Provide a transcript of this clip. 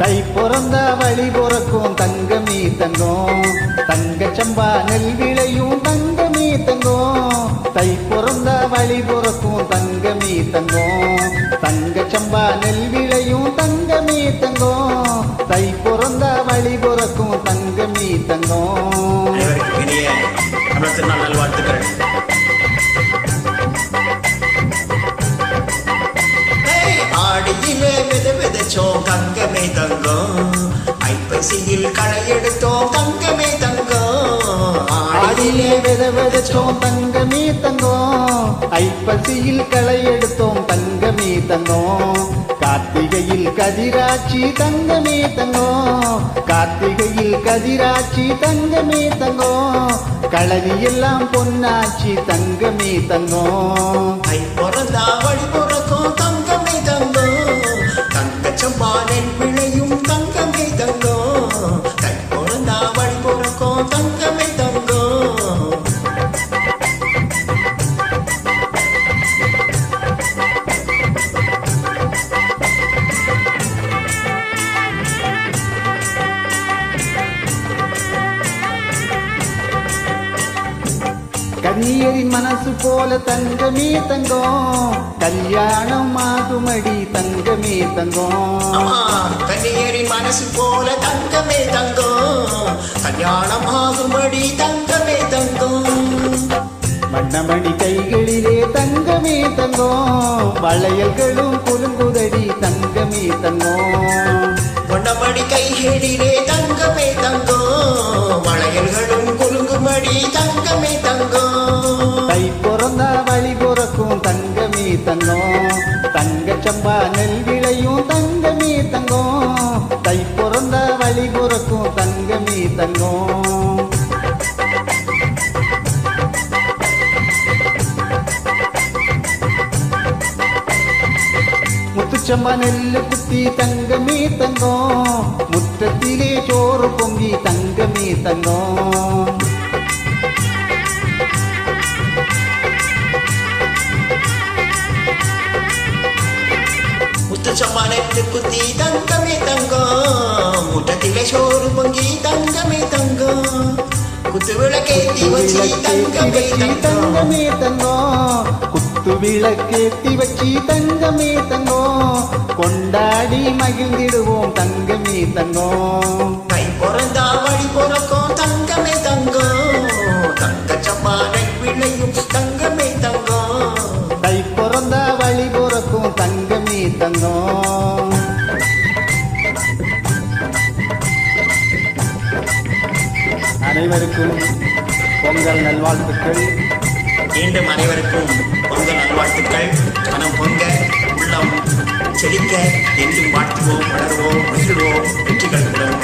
தை பிறந்த வழி பிறக்கும் தங்கமே தங்கம், தங்க சம்பா நெல் விளையும் தங்கமே தங்கம். தை பிறந்த வழி பிறக்கும் தங்கமே தங்கம், தங்க சம்பா நெல் விளையும் தங்கமே தங்கம். தை பிறந்த வழி பிறக்கும் தங்கமே தங்கம். இனிய தமிழ் திருநாள் நல்வாழ்த்துக்கள். ஆடியிலே வித விதைச்சோம் தங்கமே தங்கம், ஐப்பசியில் களை எடுத்தோம் தங்கமே தங்கம். ஆடியிலே வித விதைச்சோம் தங்கமே தங்கம், ஐப்பசியில் களை எடுத்தோம் தங்கமே தங்கம். கார்த்திகையில் கதிராட்சி தங்கமே தங்கம், கார்த்திகையில் கதிராட்சி தங்கமே தங்கம். களரி எல்லாம் பொன்னாச்சி தங்கமே தங்கம். தை பிறந்தா வழி பிறக்கும் தங்கமே தங்கம், தங்க சம்பானன் விளையும் தங்கமே தங்கம். தை பிறந்தா வழி பிறக்கும் தங்கமே தங்கம். கன்னியரின் மனசு போல தங்கமே தங்கம், கல்யாணம் ஆகுமடி தங்கமே தங்கம். கன்னியரின் மனசு போல தங்கமே தங்கம், கல்யாணம் ஆகுமடி தங்கமே தங்கம். வண்ணமணி கைகளிலே தங்கமே தங்கம், வளையல்களும் குலுங்குதடி தங்கமே தங்கம். வண்ணமணி கைகளிலே தங்கமே தங்கம், வளையல்களும் குலுங்குமடி தங்கமே தங்கம். தை பிறந்தா வழி பிறக்கும் தங்கமே தங்கம், தங்க சம்பா நெல் விளையும் தங்கமே தங்கம். தை பிறந்தா வழி பிறக்கும் தங்கமே தங்கம். முத்துச்சம்பா நெல்லு குத்தி தங்கமே தங்கம், முற்றத்திலே சோறு பொங்கி தங்கமே தங்கம். முத்துச்சம்மானத்து குத்தி தங்கமே தங்கம், முற்றத்திலே சோறு பொங்கி தங்கமே தங்கம். குத்து விளக்கேத்தி வச்சி தங்கமே தங்கமே தங்கம், குத்து விளக்கேத்தி வச்சி தங்கமே தங்கம். கொண்டாடி மகிழ்ந்திடுவோம் தங்கமே தங்கம். தை பிறந்தா வழி பிறக்கும் தங்கமே தங்கம், தங்க சம்பானன் விளையும் தங்கமே தங்கம். தை பிறந்தா வழி பிறக்கும் தங்கமே தங்கம். அனைவருக்கும் பொங்கல் நல்வாழ்த்துக்கள். மீண்டும் அனைவருக்கும் பொங்கல் நல்வாழ்த்துக்கள். மனம் பொங்க, உள்ளம் செழிக்க என்றும் வாழ்த்துவோம், வளருவோம், மகிழ்வோம், வெற்றிகள் பெறுவோம்.